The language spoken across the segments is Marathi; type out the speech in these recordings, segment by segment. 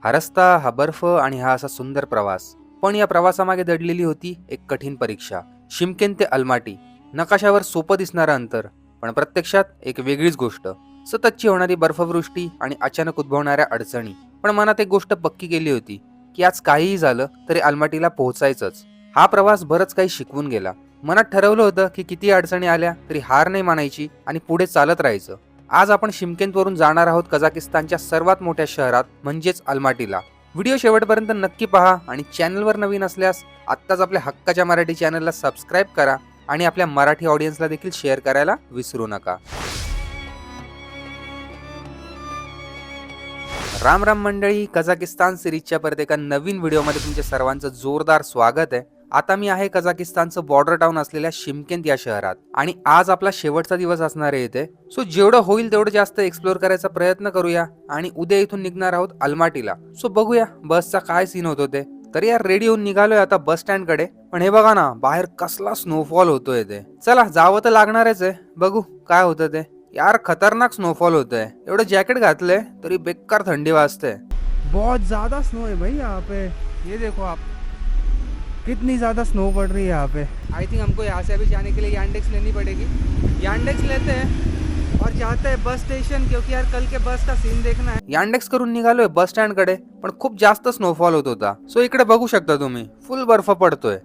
हा रस्ता, हा बर्फ आणि हा असा सुंदर प्रवास. पण या प्रवासामागे दडलेली होती एक कठीण परीक्षा. शिमकेन ते अलमाटी. नकाशावर सोपं दिसणारं अंतर, पण प्रत्यक्षात एक वेगळीच गोष्ट. सततची होणारी बर्फवृष्टी आणि अचानक उद्भवणाऱ्या अडचणी. पण मनात एक गोष्ट पक्की केली होती की आज काहीही झालं तरी अलमाटीला पोहोचायचंच. हा प्रवास बरंच काही शिकवून गेला. मनात ठरवलं होतं की किती अडचणी आल्या तरी हार नाही मानायची आणि पुढे चालत राहायचं. आज आपण शिमकेनवरून जाणार आहोत कझाकिस्तानच्या सर्वात मोठ्या शहरात म्हणजेच अलमाटीला. व्हिडिओ शेवटपर्यंत नक्की पहा आणि चॅनलवर नवीन असल्यास आत्ताच आपल्या हक्काच्या मराठी चॅनलला सबस्क्राईब करा आणि आपल्या मराठी ऑडियन्सला देखील शेअर करायला विसरू नका. राम राम मंडळी, कझाकिस्तान सिरीजच्या परत एका नवीन व्हिडिओमध्ये तुमच्या सर्वांचं जोरदार स्वागत आहे. आता मी आहे कझाकिस्तानचं बॉर्डर टाउन असलेल्या शिमकेंत या शहरात आणि आज आपला शेवटचा दिवस असणार आहे इथे. सो जेवढं होईल तेवढं जास्त एक्सप्लोर करायचा प्रयत्न करूया आणि उद्या इथून निघणार आहोत अलमाटीला. सो बघूया बसचा काय सीन होतो ते. तर यार रेडी होऊन निघालोय आता बस स्टँड कडे. पण हे बघा ना, बाहेर कसला स्नोफॉल होतोय ते. चला जावं तर लागणारच आहे, बघू काय होतं ते. यार खतरनाक स्नोफॉल होतोय. एवढं जॅकेट घातलंय तरी बेकार थंडी वाजते. बहुत ज़्यादा स्नो है भाई यहाँ पे। ये देखो आप, कितनी ज़्यादा स्नो पड़ रही है यहाँ पे। आई थिंक हमको यहाँ से अभी जाने के लिए यांडेक्स लेनी पड़ेगी। यांडेक्स लेते हैं और जाते हैं बस स्टेशन, क्योंकि यार कल के बस का सीन देखना है। यांडेक्स करून निघालोय बस स्टँड कडे, पण खूप जास्त स्नोफॉल होत होता. सो इकडे बघू शकता तुम्ही, फुल बर्फ पडतोय.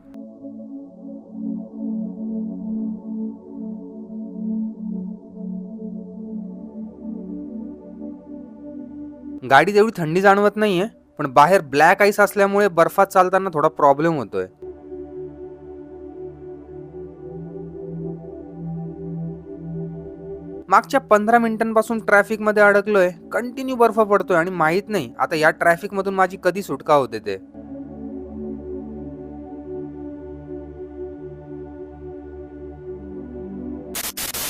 गाडीत एवढी थंडी जाणवत नाहीये, पण बाहेर ब्लॅक आईस असल्यामुळे बर्फात चालताना थोडा प्रॉब्लेम होतोय. मागच्या 15 मिनिटांपासून ट्रॅफिक मध्ये अडकलोय. कंटिन्यू बर्फ पडतोय आणि माहित नाही आता या ट्रॅफिक मधून माझी कधी सुटका होते ते.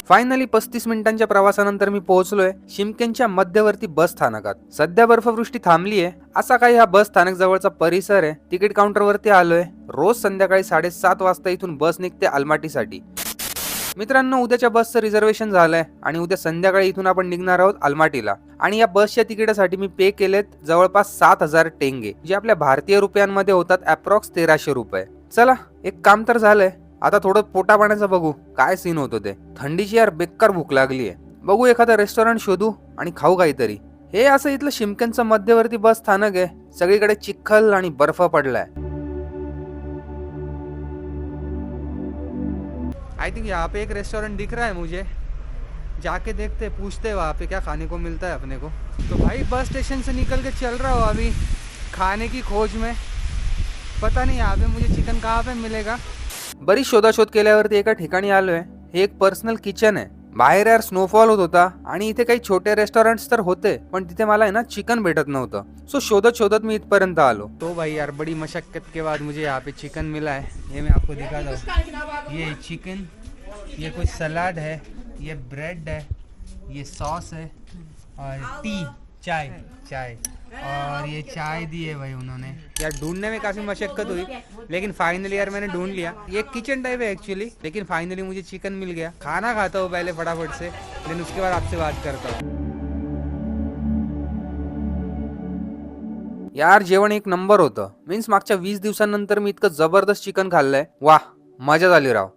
फायनली 35 मिनिटांच्या प्रवासानंतर मी पोहोचलोय शिमकेनच्या मध्यवर्ती बस स्थानकात. सध्या बर्फवृष्टी थांबलीये. असा काही हा बस स्थानक जवळचा परिसर आहे. तिकीट काउंटरवरती आलोय. रोज संध्याकाळी 7:30 वाजता इथून बस निघते अलमाटीसाठी. मित्रांनो, उद्याच्या बसचं रिझर्वेशन झालंय आणि उद्या संध्याकाळी इथून आपण निघणार आहोत अलमाटीला. आणि या बसच्या तिकिटासाठी मी पे केलेत जवळपास 7,000 टेंगे, जे आपल्या भारतीय रुपयांमध्ये होतात अप्रॉक्स 1300 रुपये. चला, एक काम तर झालंय. आता थोडं पोटा पाण्याचं बघू काय सीन होतो ते. थंडीची यार बेकार भूक लागलीये. बघू एखादं रेस्टॉरंट शोधू आणि खाऊ काहीतरी. हे असं इथलं शिमकेनचं मध्यवर्ती बस स्थानक आहे. सगळीकडे चिखल आणि बर्फ पडलाय. आई थिंक यहाँ पे एक रेस्टोरेंट दिख रहा है मुझे। जाके देखते हैं, पूछते हैं वहाँ पे क्या खाने को मिलता है अपने को। तो भाई बस स्टेशन से निकल के चल रहा हो अभी खाने की खोज में। पता नहीं यहाँ पे मुझे चिकन कहाँ पे मिलेगा। बरीच शोधाशोध केल्यावरती एका ठिकाणी आलोय. हे एक पर्सनल किचन आहे. बाहेर यार स्नोफॉल होत होता आणि इथे काही छोटे रेस्टॉरंट्स तर होते, पण तिथे मला आहे ना चिकन भेटत नव्हतं. सो शोधत शोधत मी इथपर्यंत आलो. तो भाई यार बड़ी मशक्कत के बाद मुझे यहाँ पे चिकन मिला है। ये मैं आपको दिखाता हूँ। ये चिकन, ये कुछ सलाद है, ये ब्रेड है, ये सॉस है और टी, चाय चाय और ये चाय दी है भाई उन्होंने। यार ढूंढने में काफ़ी मशक्कत हुई, लेकिन फाइनली यार मैंने ढूंढ लिया। ये किचन टाइप है एक्चुअली, लेकिन फाइनली मुझे चिकन मिल गया। खाना खाता हूँ पहले फटाफट से, देन उसके बाद आपसे बात करता हूँ। यार जेवण एक नंबर होतं. मीन्स मागच्या 20 दिवसांनंतर मी इतकं जबरदस्त चिकन खाल्लंय. वाह, मजा झाली राव.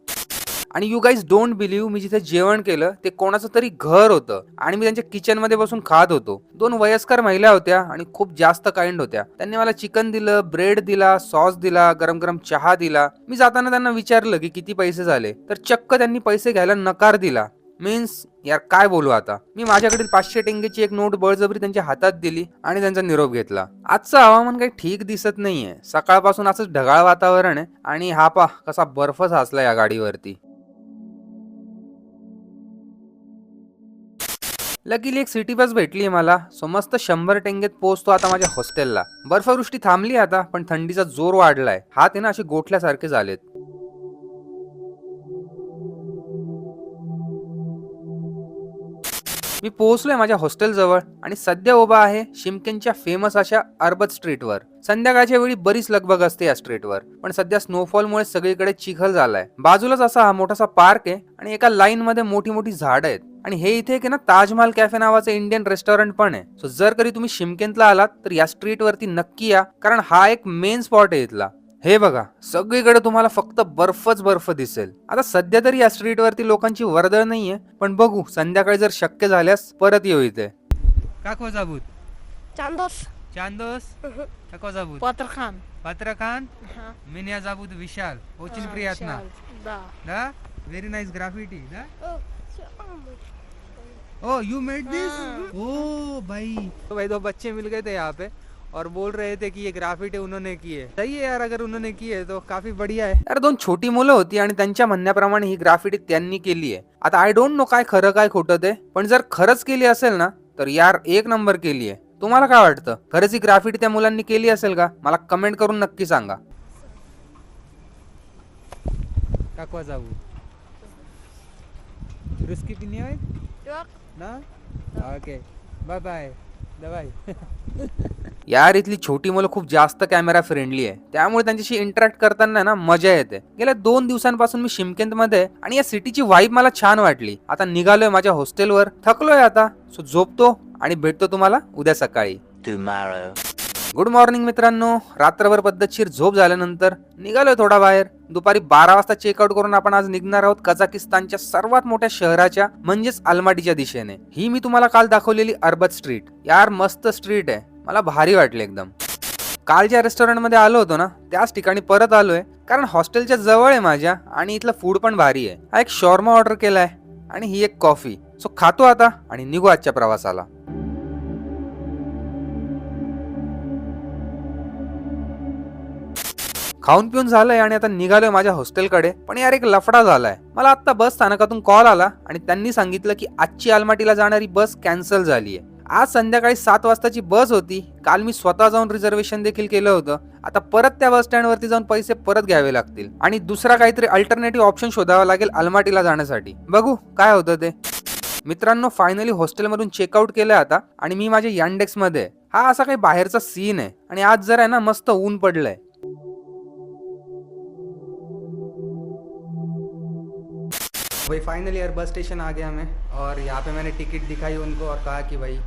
आणि यू गाईज डोंट बिलीव्ह, मी जिथे जेवण केलं ते कोणाचं तरी घर होतं आणि मी त्यांच्या किचन मध्ये बसून खात होतो. 2 वयस्कर महिला होत्या आणि खूप जास्त काइंड होत्या. त्यांनी मला चिकन दिलं, ब्रेड दिला, सॉस दिला, गरम गरम चहा दिला. मी जाताना त्यांना विचारलं की किती पैसे झाले, तर चक्क त्यांनी पैसे घ्यायला नकार दिला. मीन्स यार काय बोलू आता. मी माझ्याकडील 500 टेंगेची एक नोट बळजबरी त्यांच्या हातात दिली आणि त्यांचा निरोप घेतला. आजचं हवामान काही ठीक दिसत नाहीये. सकाळपासून असंच ढगाळ वातावरण आहे आणि हा पा कसा बर्फ साचला या गाडीवरती. लकीली एक सिटी बस भेटली मला. सो मस्त 100 टेंगेत पोहोचतो आता माझ्या हॉस्टेलला. बर्फवृष्टी थांबली आता, पण थंडीचा जोर वाढलाय. हात आहे ना असे गोठल्यासारखे झालेत. मी पोहोचलोय माझ्या हॉस्टेल जवळ आणि सध्या उभा आहे शिमकेनच्या फेमस अशा अर्बत स्ट्रीटवर. संध्याकाळच्या वेळी बरीच लगबग असते या स्ट्रीटवर, पण सध्या स्नोफॉलमुळे सगळीकडे चिखल झालाय. बाजूलाच असा हा मोठासा पार्क आहे आणि एका लाईन मध्ये मोठी मोठी झाडं आहेत. आणि हे इथे एक आहे ना ताजमहाल कॅफे नावाचं इंडियन रेस्टॉरंट पण आहे. सो जर कधी तुम्ही शिमकेंतला आलात तर या स्ट्रीट वरती नक्की या, कारण हा एक मेन स्पॉट आहे इथला. हे बघा, सगळीकडे तुम्हाला फक्त बर्फच बर्फ दिसेल. आता सध्या तरी या स्ट्रीट वरती लोकांची वर्दळ नाहीये, पण बघू संध्याकाळी जर शक्य झाल्यास परत येऊ इथे. काको जाबूत Chandos. चांदोस काको जाबूत Waterkan. पत्रखान मिनिया जाबूत विशाल ओचिन प्रियातना Da. दा वेरी नाइस ग्राफिटी दा Oh. ओ यू मेड दिस ओ भाई. तो भाई दो बच्चे मिल गए थे यहाँ पे और बोल रहे थे कि ये ग्राफिटी उन्होंने की है. सही है यार, अगर उन्होंने की है तो काफी बढ़िया है. यार दोन छोटी मुलं होती आणि त्यांच्या म्हणण्याप्रमाणे ही ग्राफिटी त्यांनी केली आहे. आता आय डोंट नो काय खरं काय खोटं ते, पण जर खरंच केली असेल ना तर यार एक नंबर केली आहे. तुम्हाला काय वाटतं, खरंच ही ग्राफिटी त्या मुलांनी केली असेल का? मला कमेंट करून नक्की सांगा. काकवा जाबूत रुस्की पिनी है Yak. ना. Okay bye bye bye. यार इथली छोटी मुलं खूप जास्त कॅमेरा फ्रेंडली आहे, त्यामुळे त्यांच्याशी इंटरॅक्ट करताना ना मजा येते. गेल्या 2 दिवसांपासून मी शिमकेंत मध्ये आणि या सिटीची वाईब मला छान वाटली. आता निघालोय माझ्या हॉस्टेलवर, थकलोय आता. सो झोपतो आणि भेटतो तुम्हाला उद्या सकाळी. गुड मॉर्निंग मित्रांनो. रात्रभर पद्धतशीर झोप झाल्यानंतर निघालोय थोडा बाहेर. दुपारी 12 वाजता चेकआउट करून आपण आज निघणार आहोत कझाकिस्तानच्या सर्वात मोठ्या शहराच्या म्हणजेच अल्माटीच्या दिशेने. ही मी तुम्हाला काल दाखवलेली अर्बत स्ट्रीट. यार मस्त स्ट्रीट आहे, मला भारी वाटले एकदम. काल ज्या रेस्टॉरंट मध्ये आलो होतो ना त्याच ठिकाणी परत आलोय, कारण हॉस्टेलच्या जवळ आहे माझ्या आणि इथलं फूड पण भारी आहे. हा एक शॉर्मा ऑर्डर केलाय आणि ही एक कॉफी. सो खातो आता आणि निघू आजच्या प्रवासाला. खाऊन पिऊन झालंय आणि आता निघालोय माझ्या हॉस्टेलकडे. पण यार एक लफडा झालाय. मला आता बस स्थानकातून कॉल आला आणि त्यांनी सांगितलं की आजची अल्माटीला जाणारी बस कॅन्सल झालीय. आज संध्याकाळी 7 वाजताची बस होती. काल मी स्वतः जाऊन रिझर्वेशन देखील केलं होतं. आता परत त्या बस स्टँड वरती जाऊन पैसे परत घ्यावे लागतील आणि दुसरा काहीतरी अल्टरनेटिव्ह ऑप्शन शोधावा लागेल अल्माटीला जाण्यासाठी. बघू काय होतं ते. मित्रांनो फायनली हॉस्टेलमधून चेकआउट केलंय आता आणि मी माझ्या यांडेक्स मध्ये. हा असा काही बाहेरचा सीन आहे आणि आज जरा आहे ना मस्त ऊन पडलंय. भाई फाइनली यार बस स्टेशन आ गया मैं, और यहाँ पे मैंने टिकट दिखाई उनको और कहा कि भाई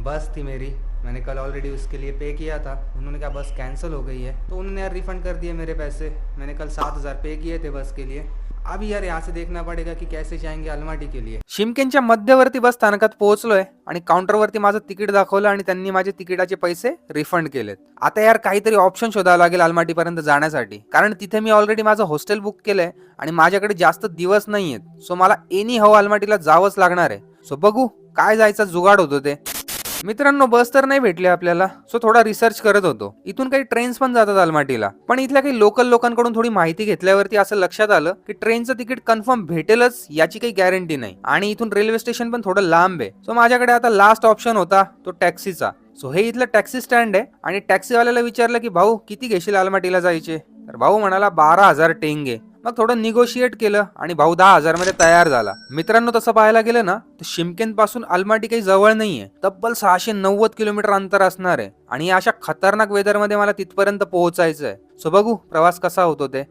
बस थी मेरी, मैंने कल ऑलरेडी उसके लिए पे किया था. उन्होंने कहा बस कैंसिल हो गई है, तो उन्होंने यार रिफ़ंड कर दिए मेरे पैसे. मैंने कल 7,000 पे किए थे बस के लिए. अब यार यहाँ से देखना पड़ेगा कि कैसे जाएंगे अल्माटी के लिए. शिमकेनच्या मध्यवर्ती बस स्थानकात पोहोचलोय आणि काउंटरवरती माझं तिकीट दाखवलं आणि त्यांनी माझे तिकिटाचे पैसे रिफंड केलेत. आता यार काहीतरी ऑप्शन शोधावं लागेल अल्माटी पर्यंत जाण्यासाठी, कारण तिथे मी ऑलरेडी माझं हॉस्टेल बुक केलंय आणि माझ्याकडे जास्त दिवस नाहीयेत. सो मला एनी हाऊ अल्माटीला जावंच लागणार आहे. सो बघू काय जायचा जुगाड होतो ते. मित्रांनो बस तर नाही भेटली आपल्याला. सो थोडा रिसर्च करत होतो. इथून काही ट्रेन्स पण जातात अल्माटीला, पण इथल्या काही लोकल लोकांकडून थोडी माहिती घेतल्यावरती असं लक्षात आलं की ट्रेनचं तिकीट कन्फर्म भेटेलच याची काही गॅरंटी नाही आणि इथून रेल्वे स्टेशन पण थोडं लांब आहे. सो माझ्याकडे आता लास्ट ऑप्शन होता तो टॅक्सीचा. सो हे इथलं टॅक्सी स्टँड आहे आणि टॅक्सीवाल्याला विचारलं की भाऊ किती घेशील अल्माटीला जायचे, तर भाऊ म्हणाला 12,000 टेंगे. मग थोडं निगोशिएट केलं आणि भाऊ 10,000 मध्ये तयार झाला. मित्रांनो तसं पाहायला गेलं ना तर शिमकेन पासून अल्माटी काही जवळ नाहीये. तब्बल 690 किलोमीटर अंतर असणार आहे आणि अशा खतरनाक वेदर मध्ये मला तिथपर्यंत पोहोचायचं आहे. सो बघू प्रवास कसा होतो ते.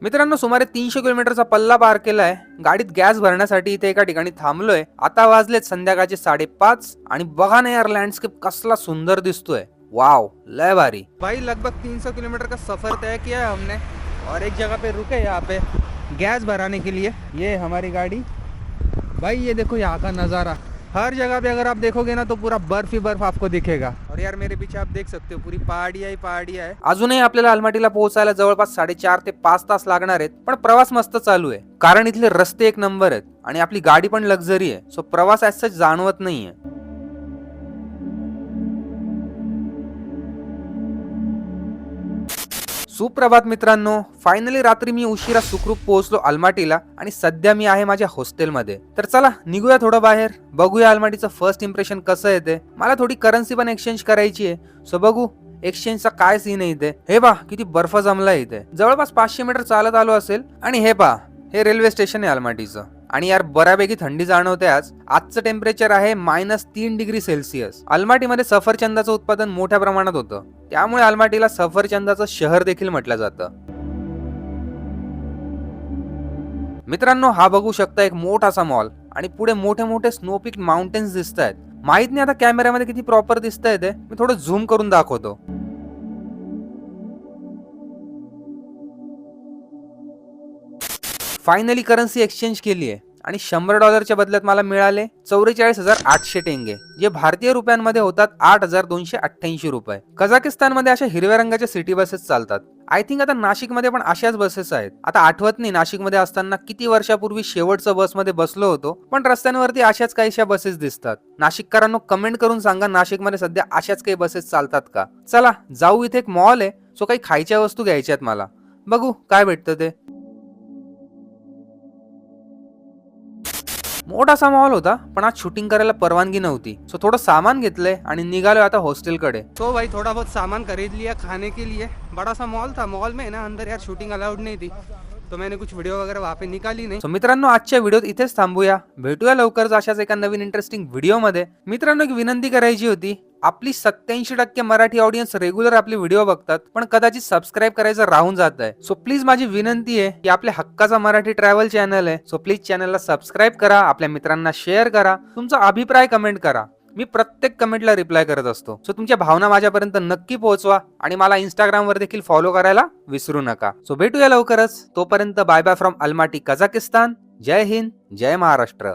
मित्रांनो सुमारे 300 किलोमीटरचा पल्ला पार केलाय. गाडीत गॅस भरण्यासाठी इथे एका ठिकाणी थांबलोय. आता वाजलेत संध्याकाळचे 5:30 आणि बघा ना यार लँडस्केप कसला सुंदर दिसतोय. वाव लय भारी. भाई लगभग 300 किलोमीटर का सफ़र तय किया है हमने और एक जगह पे रुके यहाँ पे गैस भराने के लिए. ये हमारी गाड़ी. भाई ये देखो यहाँ का नज़ारा. हर जगह पे अगर आप देखोगे ना तो पूरा बर्फ ही बर्फ आपको दिखेगा. और यार मेरे पीछे आप देख सकते हो पूरी पहाड़ियाँ ही पहाड़ियाँ है. अजूनही आपल्याला अल्माटीला पोहोचायला जवळपास 4.5 ते 5 तास लागणार आहेत, पण प्रवास मस्त चालू आहे कारण इथले रस्ते एक नंबर आहेत आणि आपली गाडी पण लक्झरी आहे. सो प्रवास ॲज सच जाणवत नाहीये. सुप्रभात मित्रांनो. फायनली रात्री मी उशिरा सुखरूप पोहोचलो अल्माटीला आणि सध्या मी आहे माझ्या हॉस्टेलमध्ये. तर चला निघूया थोडं बाहेर, बघूया अल्माटीचं फर्स्ट इम्प्रेशन कसं येते. मला थोडी करन्सी पण एक्सचेंज करायची आहे. सो बघू एक्सचेंजचा काय सीन आहे इथे. हे पहा किती बर्फ जमलाय इथे. जवळपास 500 मीटर चालत आलो असेल आणि हे पहा हे रेल्वे स्टेशन आहे अल्माटीचं आणि यार बऱ्यापैकी थंडी जाणवते आज. आजचं टेम्परेचर आहे -3 डिग्री सेल्सिअस. अल्माटीमध्ये सफरचंदाचं उत्पादन मोठ्या प्रमाणात होतं, त्यामुळे अल्माटीला सफरचंदाचं शहर देखील म्हटलं जातं. मित्रांनो, हा बघू शकता एक मोठासा मॉल आणि पुढे मोठे मोठे स्नो पीक माउंटेन्स दिसत आहेत. माहित नाही आता कॅमेऱ्यामध्ये किती प्रॉपर दिसतंय ते, मी थोडं झूम करून दाखवतो. फायनली करन्सी एक्सचेंज केली आहे आणि $100 बदल्यात मला मिळाले 44,800 टेंगे, जे भारतीय रुपयांमध्ये होतात 8,288 रुपये. कझाकिस्तानमध्ये अशा हिरव्या रंगाच्या सिटी बसेस चालतात. आय थिंक आता नाशिकमध्ये पण अशाच बसेस आहेत. आता आठवत नाही नाशिकमध्ये असताना किती वर्षापूर्वी शेवटचं बसमध्ये बसलो होतो, पण रस्त्यांवरती अशाच काहीशा बसेस दिसतात. नाशिककरांनो कमेंट करून सांगा, नाशिकमध्ये सध्या अशाच काही बसेस चालतात का? चला जाऊ, इथे एक मॉल आहे, सो काही खायच्या वस्तू घ्यायच्यात मला. बघू काय भेटतं ते. मोठासा मॉल होता, पण आज शूटिंग करायला परवानगी नव्हती, सो थोडं सामान घेतलंय आणि निघालोय आता हॉस्टेलकडे. तो भाई थोड़ा बहुत सामान खरीद लिया खाने के लिए. बड़ा सा मॉल था, मॉल में ना अंदर यार शूटिंग अलाउड नहीं थी, तो मैंने कुछ वीडियो वगैरह वहाँ पे निकाली नहीं. सो मित्रांनो, आजच्या व्हिडिओत इथेच थांबूया. भेटूया लवकरच अशाच एका नवीन इंटरेस्टिंग व्हिडिओमध्ये. मित्रांनो, एक विनंती करायची होती. आपली 87% मराठी ऑडियन्स रेग्युलर आपले व्हिडिओ बघतात, पण कदाचित सबस्क्राईब करायचं राहून जात आहे. सो प्लीज माझी विनंती आहे की आपल्या हक्काचा मराठी ट्रॅव्हल चॅनल आहे, सो प्लीज चॅनलला सबस्क्राईब करा, आपल्या मित्रांना शेअर करा, तुमचा अभिप्राय कमेंट करा. मी प्रत्येक कमेंटला रिप्लाय करत असतो. सो तुमच्या भावना माझ्यापर्यंत नक्की पोहोचवा आणि मला इंस्टाग्रामवर देखील फॉलो करायला विसरू नका. सो भेटूया लवकरच. तोपर्यंत bye bye from Almaty, Kazakhstan. जय हिंद, जय महाराष्ट्र.